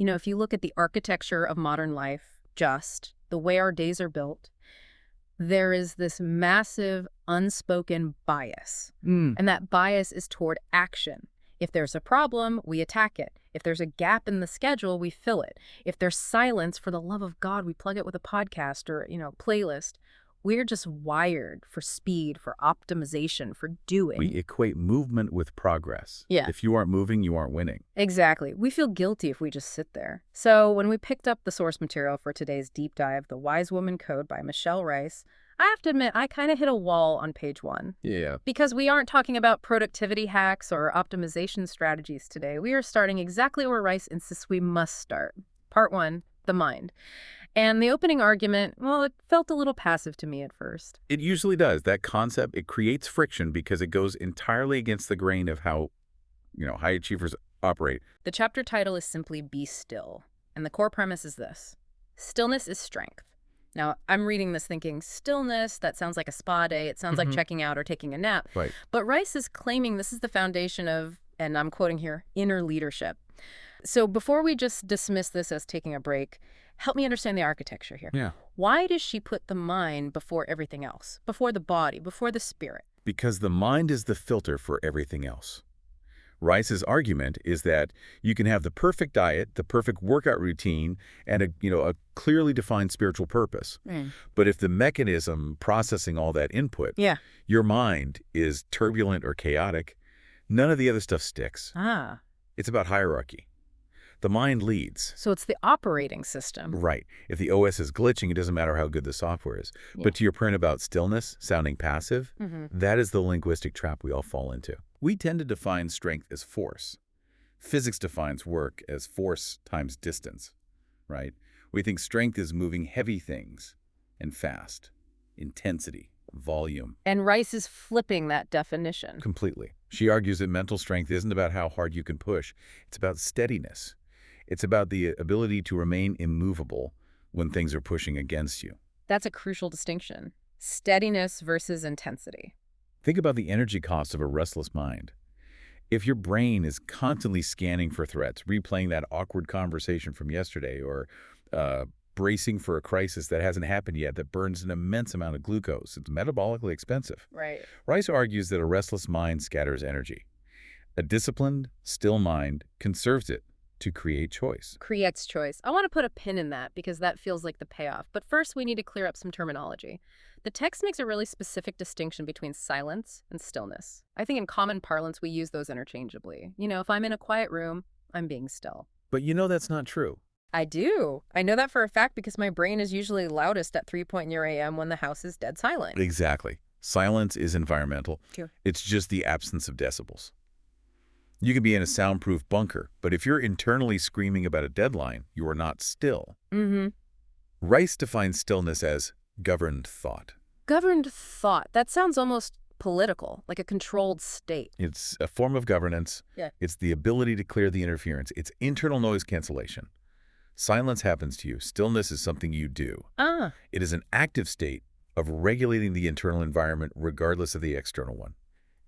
If you look at the architecture of modern life, just the way our days are built, there is this massive unspoken bias. And that bias is toward action. If there's a problem, we attack it. If there's a gap in the schedule, we fill it. If there's silence, for the love of God, we plug it with a podcast or, playlist. We're just wired for speed, for optimization, for doing. We equate movement with progress. Yeah. If you aren't moving, you aren't winning. Exactly. We feel guilty if we just sit there. So when we picked up the source material for today's deep dive, The Wise Woman Code by Michelle Rice, I have to admit, I kind of hit a wall on page 1. Yeah. Because we aren't talking about productivity hacks or optimization strategies today. We are starting exactly where Rice insists we must start. Part 1, the mind. And the opening argument, well, it felt a little passive to me at first. It usually does. That concept, it creates friction because it goes entirely against the grain of how, high achievers operate. The chapter title is simply Be Still. And the core premise is this. Stillness is strength. Now, I'm reading this thinking, stillness, that sounds like a spa day. It sounds like checking out or taking a nap. Right. But Rice is claiming this is the foundation of, and I'm quoting here, inner leadership. So before we just dismiss this as taking a break, help me understand the architecture here. Yeah. Why does she put the mind before everything else, before the body, before the spirit? Because the mind is the filter for everything else. Rice's argument is that you can have the perfect diet, the perfect workout routine, and a clearly defined spiritual purpose. But if the mechanism processing all that input, your mind is turbulent or chaotic, none of the other stuff sticks. It's about hierarchy. The mind leads. So it's the operating system. Right. If the OS is glitching, it doesn't matter how good the software is. But to your point about stillness, sounding passive, that is the linguistic trap we all fall into. We tend to define strength as force. Physics defines work as force times distance, right? We think strength is moving heavy things and fast, intensity, volume. And Rice is flipping that definition. Completely. She argues that mental strength isn't about how hard you can push. It's about steadiness. It's about the ability to remain immovable when things are pushing against you. That's a crucial distinction. Steadiness versus intensity. Think about the energy cost of a restless mind. If your brain is constantly scanning for threats, replaying that awkward conversation from yesterday, or bracing for a crisis that hasn't happened yet that burns an immense amount of glucose, it's metabolically expensive. Right. Rice argues that a restless mind scatters energy. A disciplined, still mind conserves it to create choice. Creates choice. I want to put a pin in that because that feels like the payoff. But first, we need to clear up some terminology. The text makes a really specific distinction between silence and stillness. I think in common parlance, we use those interchangeably. If I'm in a quiet room, I'm being still. But that's not true. I do. I know that for a fact because my brain is usually loudest at 3 a.m. when the house is dead silent. Exactly. Silence is environmental. Sure. It's just the absence of decibels. You can be in a soundproof bunker, but if you're internally screaming about a deadline, you are not still. Rice defines stillness as governed thought. Governed thought. That sounds almost political, like a controlled state. It's a form of governance. It's the ability to clear the interference. It's internal noise cancellation. Silence happens to you. Stillness is something you do. It is an active state of regulating the internal environment regardless of the external one.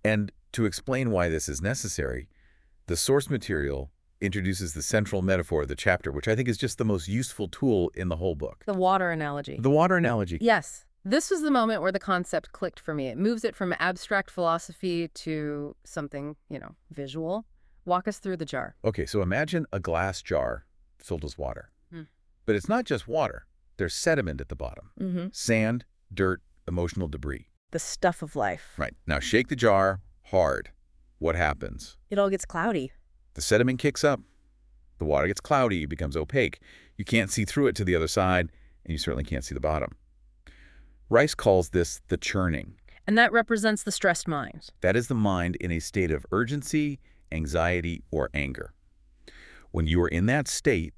And to explain why this is necessary, the source material introduces the central metaphor of the chapter, which I think is just the most useful tool in the whole book. The water analogy. The water analogy. Yes. This was the moment where the concept clicked for me. It moves it from abstract philosophy to something, visual. Walk us through the jar. Okay, so imagine a glass jar filled with water. But it's not just water. There's sediment at the bottom. Sand, dirt, emotional debris. The stuff of life. Right. Now shake the jar hard. What happens? It all gets cloudy. The sediment kicks up. The water gets cloudy, becomes opaque. You can't see through it to the other side, and you certainly can't see the bottom. Rice calls this the churning. And that represents the stressed mind. That is the mind in a state of urgency, anxiety, or anger. When you are in that state,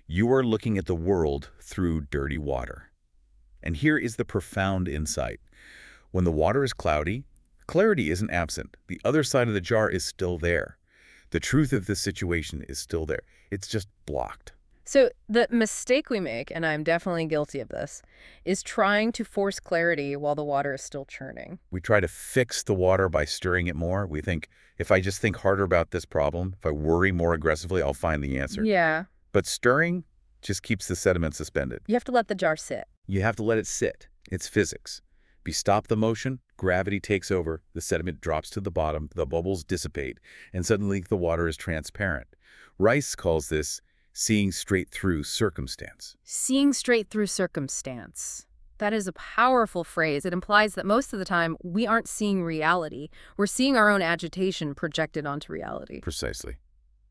you are looking at the world through dirty water. And here is the profound insight. When the water is cloudy, clarity isn't absent. The other side of the jar is still there. The truth of this situation is still there. It's just blocked. So the mistake we make, and I'm definitely guilty of this, is trying to force clarity while the water is still churning. We try to fix the water by stirring it more. We think, if I just think harder about this problem, if I worry more aggressively, I'll find the answer. Yeah. But stirring just keeps the sediment suspended. You have to let the jar sit. You have to let it sit. It's physics. If you stop the motion, gravity takes over, the sediment drops to the bottom, the bubbles dissipate, and suddenly the water is transparent. Rice calls this seeing straight through circumstance. Seeing straight through circumstance. That is a powerful phrase. It implies that most of the time we aren't seeing reality. We're seeing our own agitation projected onto reality. Precisely.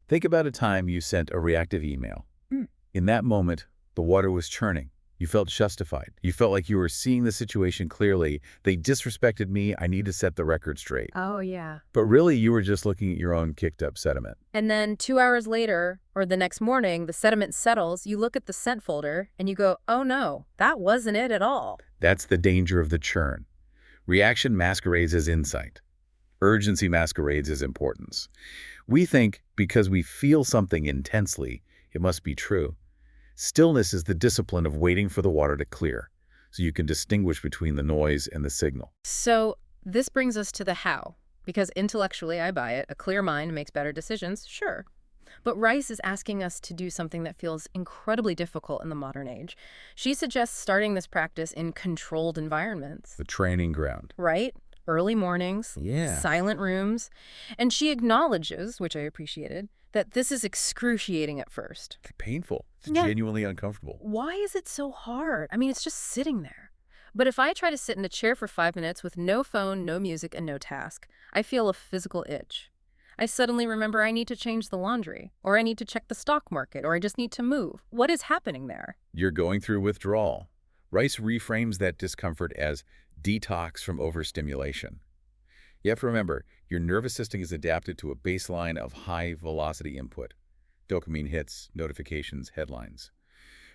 Think about a time you sent a reactive email. In that moment, the water was churning. You felt justified. You felt like you were seeing the situation clearly. They disrespected me. I need to set the record straight. Oh, yeah. But really, you were just looking at your own kicked-up sediment. And then 2 hours later, or the next morning, the sediment settles. You look at the sent folder, and you go, oh, no, that wasn't it at all. That's the danger of the churn. Reaction masquerades as insight. Urgency masquerades as importance. We think because we feel something intensely, it must be true. Stillness is the discipline of waiting for the water to clear, so you can distinguish between the noise and the signal. So this brings us to the how, because intellectually I buy it. A clear mind makes better decisions, sure. But Rice is asking us to do something that feels incredibly difficult in the modern age. She suggests starting this practice in controlled environments. The training ground. Right? Early mornings, silent rooms. And she acknowledges, which I appreciated, that this is excruciating at first. Painful. It's genuinely uncomfortable. Why is it so hard? I mean, it's just sitting there. But if I try to sit in a chair for 5 minutes with no phone, no music, and no task, I feel a physical itch. I suddenly remember I need to change the laundry, or I need to check the stock market, or I just need to move. What is happening there? You're going through withdrawal. Rice reframes that discomfort as detox from overstimulation. You have to remember, your nervous system is adapted to a baseline of high-velocity input. Dopamine hits, notifications, headlines.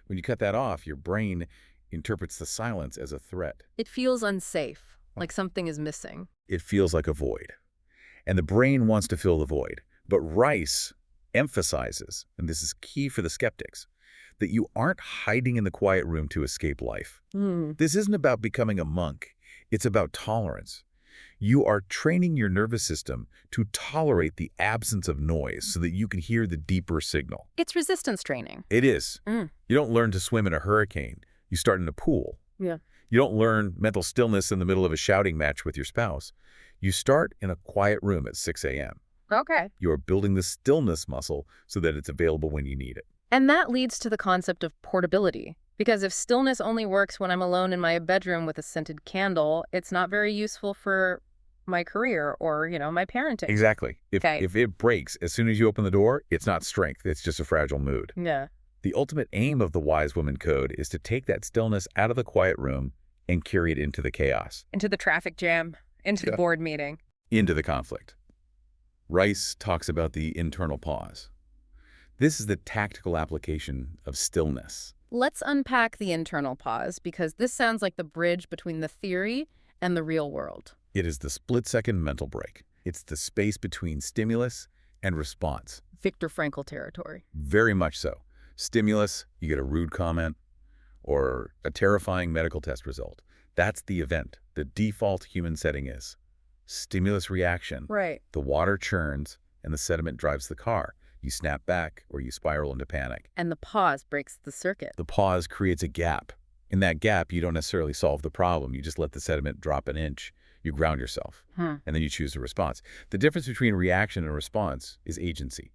When you cut that off, your brain interprets the silence as a threat. It feels unsafe, like something is missing. It feels like a void. And the brain wants to fill the void. But Rice emphasizes, and this is key for the skeptics, that you aren't hiding in the quiet room to escape life. This isn't about becoming a monk. It's about tolerance. You are training your nervous system to tolerate the absence of noise so that you can hear the deeper signal. It's resistance training. It is. You don't learn to swim in a hurricane. You start in a pool. Yeah. You don't learn mental stillness in the middle of a shouting match with your spouse. You start in a quiet room at 6 a.m. Okay. You are building the stillness muscle so that it's available when you need it. And that leads to the concept of portability. Because if stillness only works when I'm alone in my bedroom with a scented candle, it's not very useful for my career or, my parenting. Exactly. If it breaks as soon as you open the door, it's not strength. It's just a fragile mood. Yeah. The ultimate aim of the Wise Woman Code is to take that stillness out of the quiet room and carry it into the chaos. Into the traffic jam, into the board meeting. Into the conflict. Rice talks about the internal pause. This is the tactical application of stillness. Let's unpack the internal pause, because this sounds like the bridge between the theory and the real world. It is the split-second mental break. It's the space between stimulus and response. Viktor Frankl territory. Very much so. Stimulus, you get a rude comment or a terrifying medical test result. That's the event. The default human setting is stimulus reaction. Right. The water churns and the sediment drives the car. You snap back or you spiral into panic. And the pause breaks the circuit. The pause creates a gap. In that gap, you don't necessarily solve the problem. You just let the sediment drop an inch. You ground yourself, and then you choose a response. The difference between reaction and response is agency.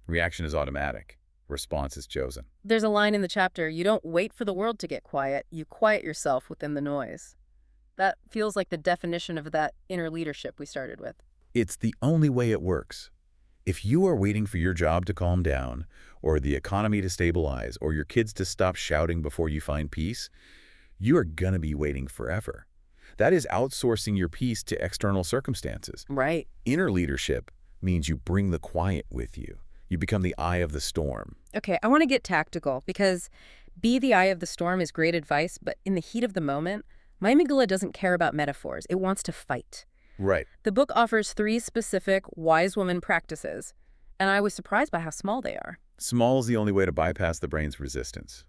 Reaction is automatic. Response is chosen. There's a line in the chapter, you don't wait for the world to get quiet, you quiet yourself within the noise. That feels like the definition of that inner leadership we started with. It's the only way it works. If you are waiting for your job to calm down, or the economy to stabilize, or your kids to stop shouting before you find peace, you are going to be waiting forever. That is outsourcing your peace to external circumstances. Right. Inner leadership means you bring the quiet with you. You become the eye of the storm. Okay, I want to get tactical, because be the eye of the storm is great advice, but in the heat of the moment, my amygdala doesn't care about metaphors. It wants to fight. Right. The book offers 3 specific wise woman practices, and I was surprised by how small they are. Small is the only way to bypass the brain's resistance.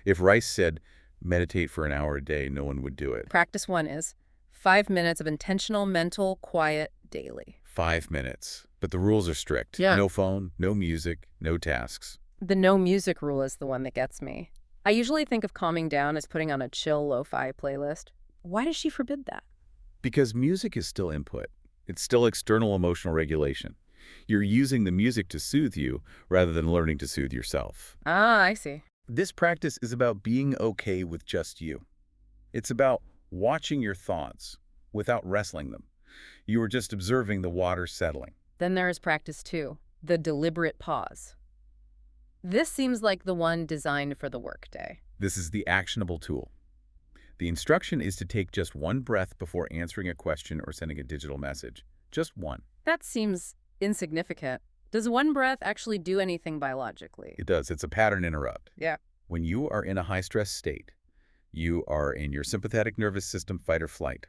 If Rice said, meditate for an hour a day, no one would do it. Practice 1 is 5 minutes of intentional mental quiet daily. 5 minutes. But the rules are strict. Yeah. No phone, no music, no tasks. The no music rule is the one that gets me. I usually think of calming down as putting on a chill lo-fi playlist. Why does she forbid that? Because music is still input. It's still external emotional regulation. You're using the music to soothe you rather than learning to soothe yourself. Ah, I see. This practice is about being okay with just you. It's about watching your thoughts without wrestling them. You are just observing the water settling. Then there is practice 2, the deliberate pause. This seems like the one designed for the workday. This is the actionable tool. The instruction is to take just one breath before answering a question or sending a digital message. Just one. That seems insignificant. Does one breath actually do anything biologically? It does. It's a pattern interrupt. Yeah. When you are in a high-stress state, you are in your sympathetic nervous system fight or flight.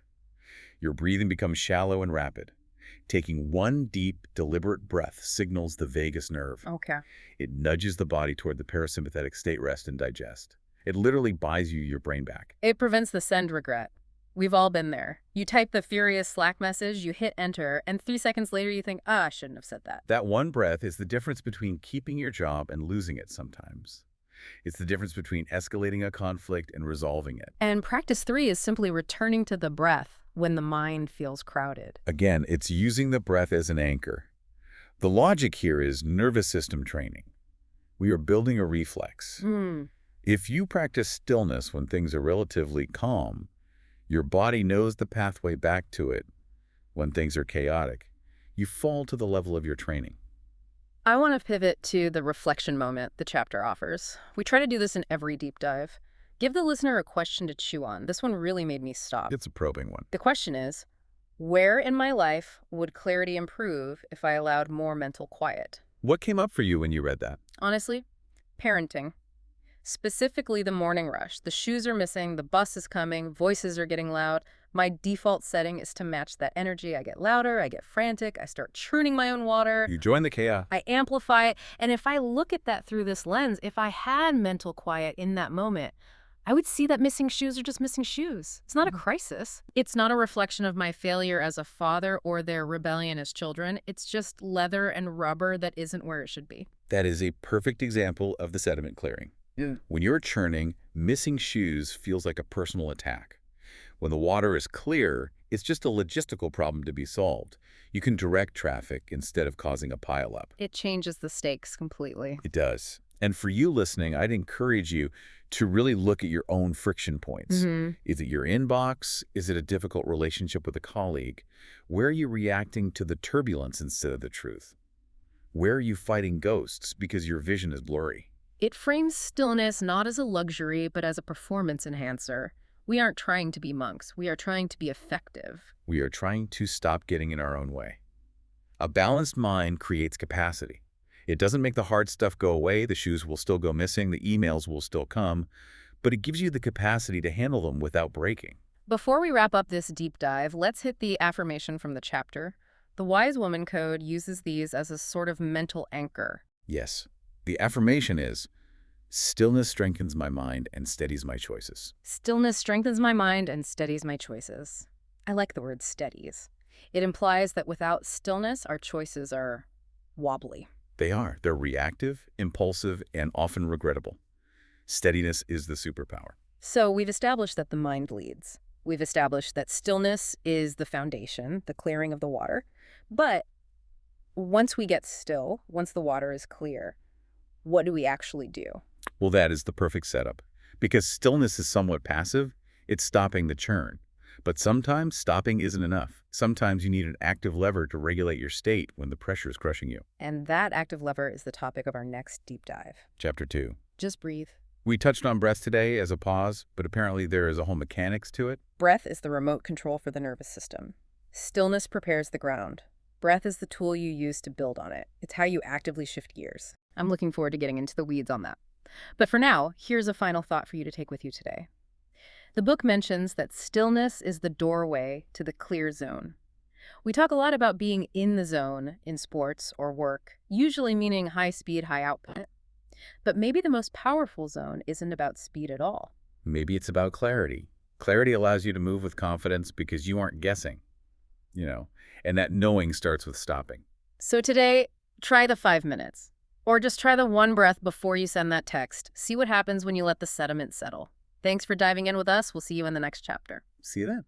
Your breathing becomes shallow and rapid. Taking one deep, deliberate breath signals the vagus nerve. Okay. It nudges the body toward the parasympathetic state rest and digest. It literally buys you your brain back. It prevents the send regret. We've all been there. You type the furious Slack message, you hit enter, and 3 seconds later you think, I shouldn't have said that. That one breath is the difference between keeping your job and losing it sometimes. It's the difference between escalating a conflict and resolving it. And practice 3 is simply returning to the breath when the mind feels crowded. Again, it's using the breath as an anchor. The logic here is nervous system training. We are building a reflex. If you practice stillness when things are relatively calm, your body knows the pathway back to it when things are chaotic. You fall to the level of your training. I want to pivot to the reflection moment the chapter offers. We try to do this in every deep dive. Give the listener a question to chew on. This one really made me stop. It's a probing one. The question is, where in my life would clarity improve if I allowed more mental quiet? What came up for you when you read that? Honestly, parenting. Specifically the morning rush. The shoes are missing, the bus is coming, voices are getting loud. My default setting is to match that energy. I get louder, I get frantic, I start churning my own water. You join the chaos. I amplify it. And if I look at that through this lens, if I had mental quiet in that moment, I would see that missing shoes are just missing shoes. It's not a crisis. It's not a reflection of my failure as a father or their rebellion as children. It's just leather and rubber that isn't where it should be. That is a perfect example of the sediment clearing. When you're churning, missing shoes feels like a personal attack. When the water is clear, it's just a logistical problem to be solved. You can direct traffic instead of causing a pileup. It changes the stakes completely. It does. And for you listening, I'd encourage you to really look at your own friction points. Is it your inbox? Is it a difficult relationship with a colleague? Where are you reacting to the turbulence instead of the truth? Where are you fighting ghosts because your vision is blurry? It frames stillness not as a luxury, but as a performance enhancer. We aren't trying to be monks. We are trying to be effective. We are trying to stop getting in our own way. A balanced mind creates capacity. It doesn't make the hard stuff go away. The shoes will still go missing. The emails will still come. But it gives you the capacity to handle them without breaking. Before we wrap up this deep dive, let's hit the affirmation from the chapter. The Wise Woman Code uses these as a sort of mental anchor. Yes. The affirmation is, stillness strengthens my mind and steadies my choices. Stillness strengthens my mind and steadies my choices. I like the word steadies. It implies that without stillness, our choices are wobbly. They are. They're reactive, impulsive, and often regrettable. Steadiness is the superpower. So we've established that the mind leads. We've established that stillness is the foundation, the clearing of the water. But once we get still, once the water is clear, what do we actually do? Well, that is the perfect setup. Because stillness is somewhat passive, it's stopping the churn. But sometimes stopping isn't enough. Sometimes you need an active lever to regulate your state when the pressure is crushing you. And that active lever is the topic of our next deep dive. Chapter 2. Just breathe. We touched on breath today as a pause, but apparently there is a whole mechanics to it. Breath is the remote control for the nervous system. Stillness prepares the ground. Breath is the tool you use to build on it. It's how you actively shift gears. I'm looking forward to getting into the weeds on that. But for now, here's a final thought for you to take with you today. The book mentions that stillness is the doorway to the clear zone. We talk a lot about being in the zone in sports or work, usually meaning high speed, high output. But maybe the most powerful zone isn't about speed at all. Maybe it's about clarity. Clarity allows you to move with confidence because you aren't guessing, and that knowing starts with stopping. So today, try the 5 minutes. Or just try the one breath before you send that text. See what happens when you let the sediment settle. Thanks for diving in with us. We'll see you in the next chapter. See you then.